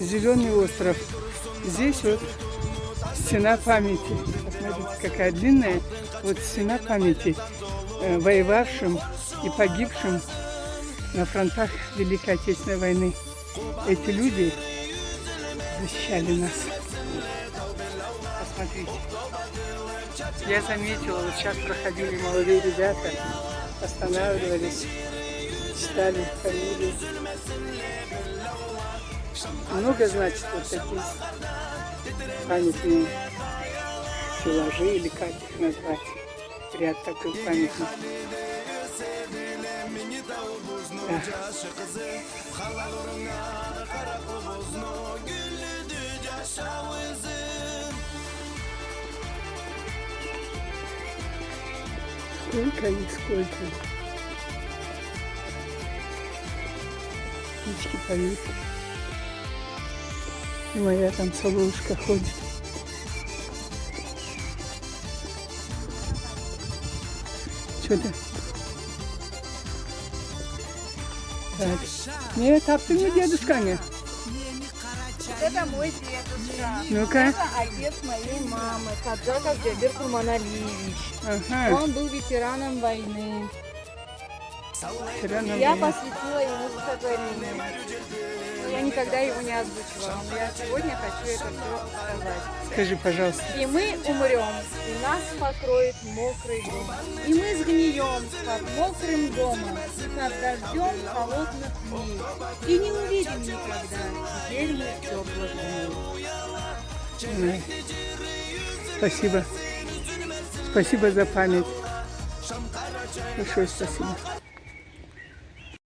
Зеленый остров. Здесь вот стена памяти. Посмотрите, какая длинная. Вот стена памяти воевавшим и погибшим на фронтах Великой Отечественной войны. Эти люди защищали нас. Посмотрите. Я заметила, вот сейчас проходили молодые ребята, останавливались, читали фамилии. Много, значит, вот такие памятные стеллажи, или как их назвать, ряд такой памятный. Да. Сколько их, сколько. Птички поют. И моя там соловушка ходит. Что-то. Так. Нет, а ты не дедушка, не? Это мой дедушка. Ну-ка. Это отец моей мамы, Каджаков Джабир Курманалиевич. Ага. Он был ветераном войны. Ветераном Я войны. посвятила ему стихотворение. Но я никогда его не озвучивала. Но я сегодня хочу это все сказать. Скажи, пожалуйста. И мы умрем, и нас покроет мокрый дом. И мы сгнием под мокрым домом, под дождем холодных дней. И не увидим никогда, теперь мы теплых дней. Спасибо. Спасибо за память. Большое спасибо.